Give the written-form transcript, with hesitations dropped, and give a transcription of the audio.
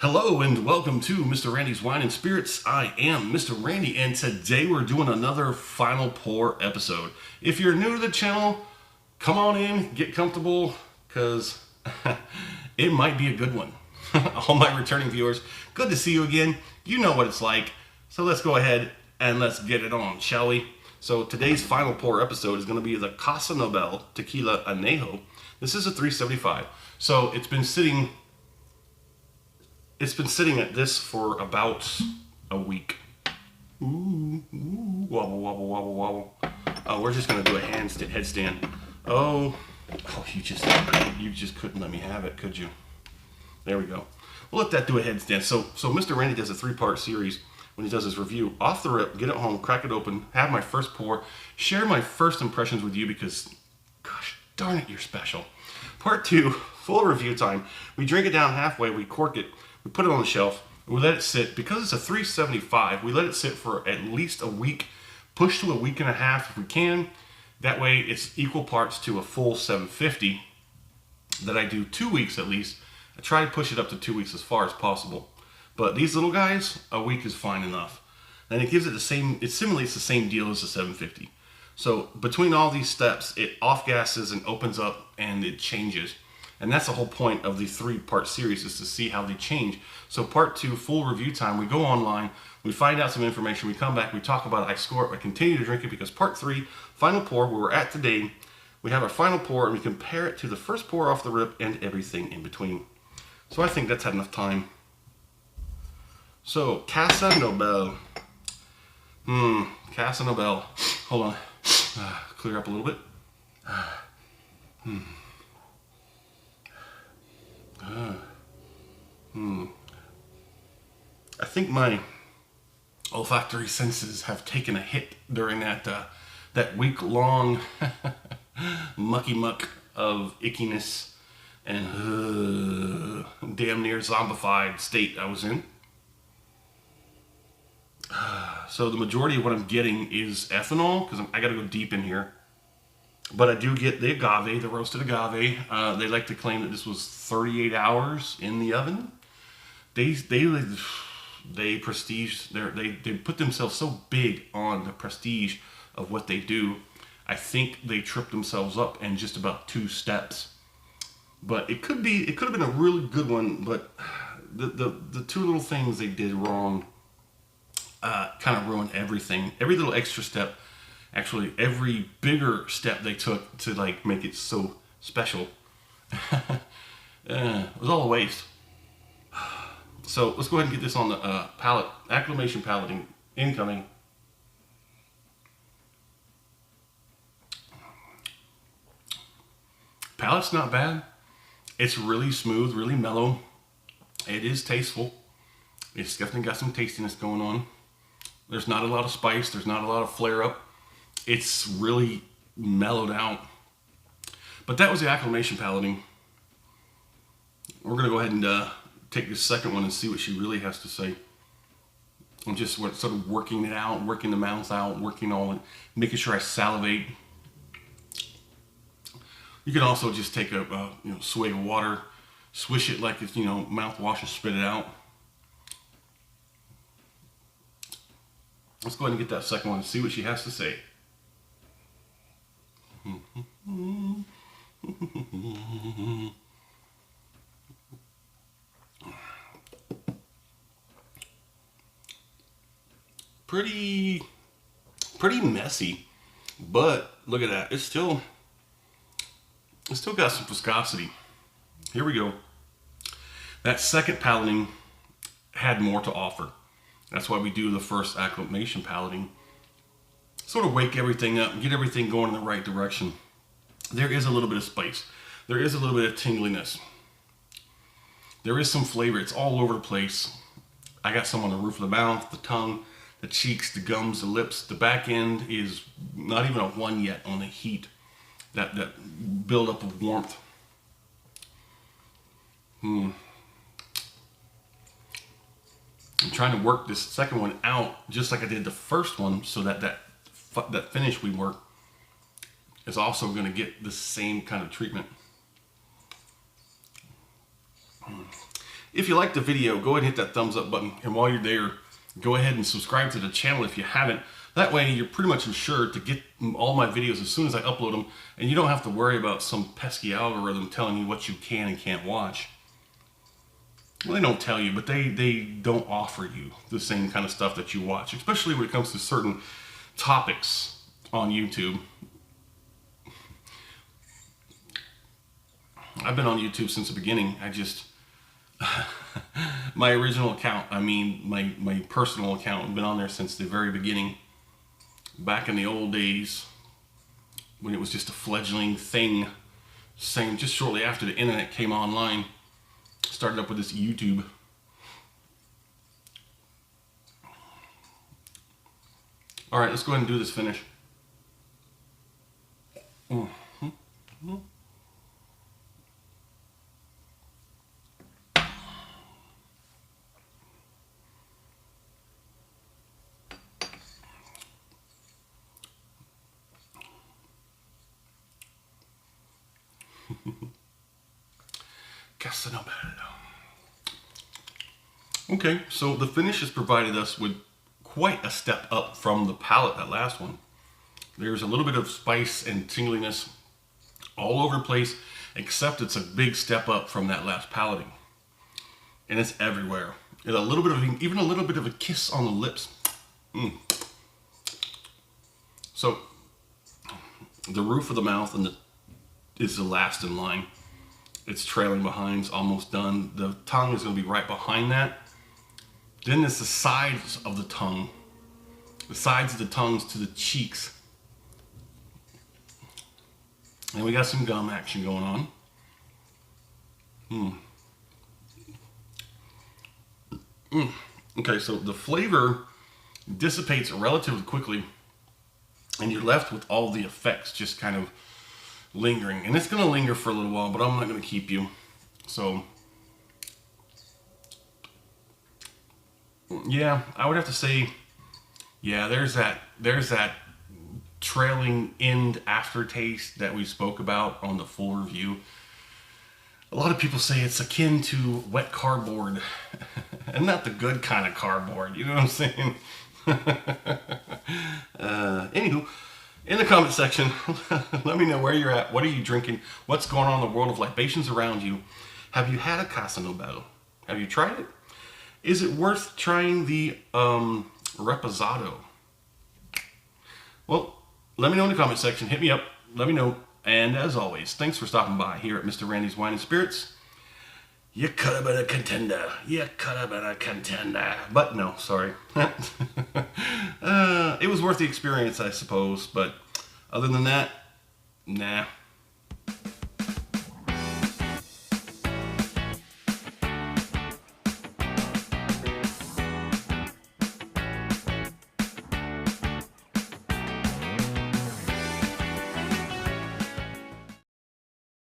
Hello and welcome to Mr. Randy's Wine and Spirits. I am Mr. Randy and today we're doing another final pour episode. If you're new to the channel, come on in, get comfortable, because it might be a good one. All my returning viewers, good to see you again. You know what it's like. So let's go ahead and let's get it on, shall we? So today's final pour episode is going to be the Casa Tequila Anejo. This is a 375. So it's been sitting at this for about a week. Ooh, wobble, wobble, wobble, wobble. Oh, we're just gonna do a headstand. Oh, you just couldn't let me have it, could you? There we go. We'll let that do a headstand. So Mr. Randy does a 3-part series when he does his review. Off the rip, get it home, crack it open, have my first pour, share my first impressions with you because, gosh darn it, you're special. Part 2, full review time. We drink it down halfway, we cork it, we put it on the shelf, and we let it sit. Because it's a 375, we let it sit for at least a week, push to a week and a half if we can. That way it's equal parts to a full 750 that I do 2 weeks at least. I try to push it up to 2 weeks as far as possible. But these little guys, a week is fine enough. And it gives it it simulates the same deal as the 750. So between all these steps, it off-gasses and opens up and it changes. And that's the whole point of the 3-part series, is to see how they change. So part 2, full review time, we go online, we find out some information, we come back, we talk about it, I score it, I continue to drink it, because part 3, final pour, where we're at today, we have our final pour and we compare it to the first pour off the rip and everything in between. So I think that's had enough time. So, Casa. Casa. Hold on. Clear up a little bit. I think my olfactory senses have taken a hit during that week-long mucky muck of ickiness and damn near zombified state I was in. So the majority of what I'm getting is ethanol, because I got to go deep in here. But I do get the agave, the roasted agave. They like to claim that this was 38 hours in the oven. They put themselves so big on the prestige of what they do. I think they tripped themselves up in just about 2 steps. But it could have been a really good one. But the 2 little things they did wrong kind of ruined everything. Every little extra step. Actually, every bigger step they took to make it so special, it was all a waste. So let's go ahead and get this on the palate. Acclimation palating incoming. Palate's not bad. It's really smooth, really mellow. It is tasteful. It's definitely got some tastiness going on. There's not a lot of spice. There's not a lot of flare up. It's really mellowed out. But that was the acclimation palating. We're going to go ahead and take this second one and see what she really has to say. I'm just sort of working it out, working the mouth out, working all it, making sure I salivate. You can also just take a swig of water, swish it like it's mouthwash and spit it out. Let's go ahead and get that second one and see what she has to say. Pretty messy, but look at that. It's still got some viscosity. Here we go. That second palating had more to offer. That's why we do the first acclimation palating. Sort of wake everything up and get everything going in the right direction. There is a little bit of spice. There is a little bit of tingliness. There is some flavor. It's all over the place. I got some on the roof of the mouth, the tongue, the cheeks, the gums, the lips. The back end is not even a 1 yet on the heat. That buildup of warmth. I'm trying to work this second one out just like I did the first one, so that finish we work is also going to get the same kind of treatment. If you liked the video, go ahead and hit that thumbs up button. And while you're there, go ahead and subscribe to the channel if you haven't. That way you're pretty much ensured to get all my videos as soon as I upload them, and you don't have to worry about some pesky algorithm telling you what you can and can't watch. Well, they don't tell you, but they don't offer you the same kind of stuff that you watch, especially when it comes to certain topics on YouTube. I've been on YouTube since the beginning. My original account, I mean my personal account, I've been on there since the very beginning. Back in the old days, when it was just a fledgling thing, saying just shortly after the internet came online, started up with this YouTube. All right, let's go ahead and do this finish. Casa. Okay, so the finish has provided us with quite a step up from the palate, that last one. There's a little bit of spice and tingliness all over the place, except it's a big step up from that last palating. And it's everywhere. And a little bit of, even a little bit of a kiss on the lips. So, the roof of the mouth is the last in line. It's trailing behind, it's almost done. The tongue is going to be right behind that. Then there's the sides of the tongue. The sides of the tongues to the cheeks. And we got some gum action going on. Okay, so the flavor dissipates relatively quickly, and you're left with all the effects just kind of lingering. And it's going to linger for a little while, but I'm not going to keep you. So, yeah, I would have to say, yeah, there's that trailing end aftertaste that we spoke about on the full review. A lot of people say it's akin to wet cardboard, and not the good kind of cardboard, you know what I'm saying? Anywho, in the comment section, let me know where you're at. What are you drinking? What's going on in the world of libations around you? Have you had a Casa? Have you tried it? Is it worth trying the Reposado? Well, let me know in the comment section. Hit me up. Let me know. And as always, thanks for stopping by here at Mr. Randy's Wine and Spirits. You could have been a contender. You could have been a contender. But no, sorry. It was worth the experience, I suppose. But other than that, nah.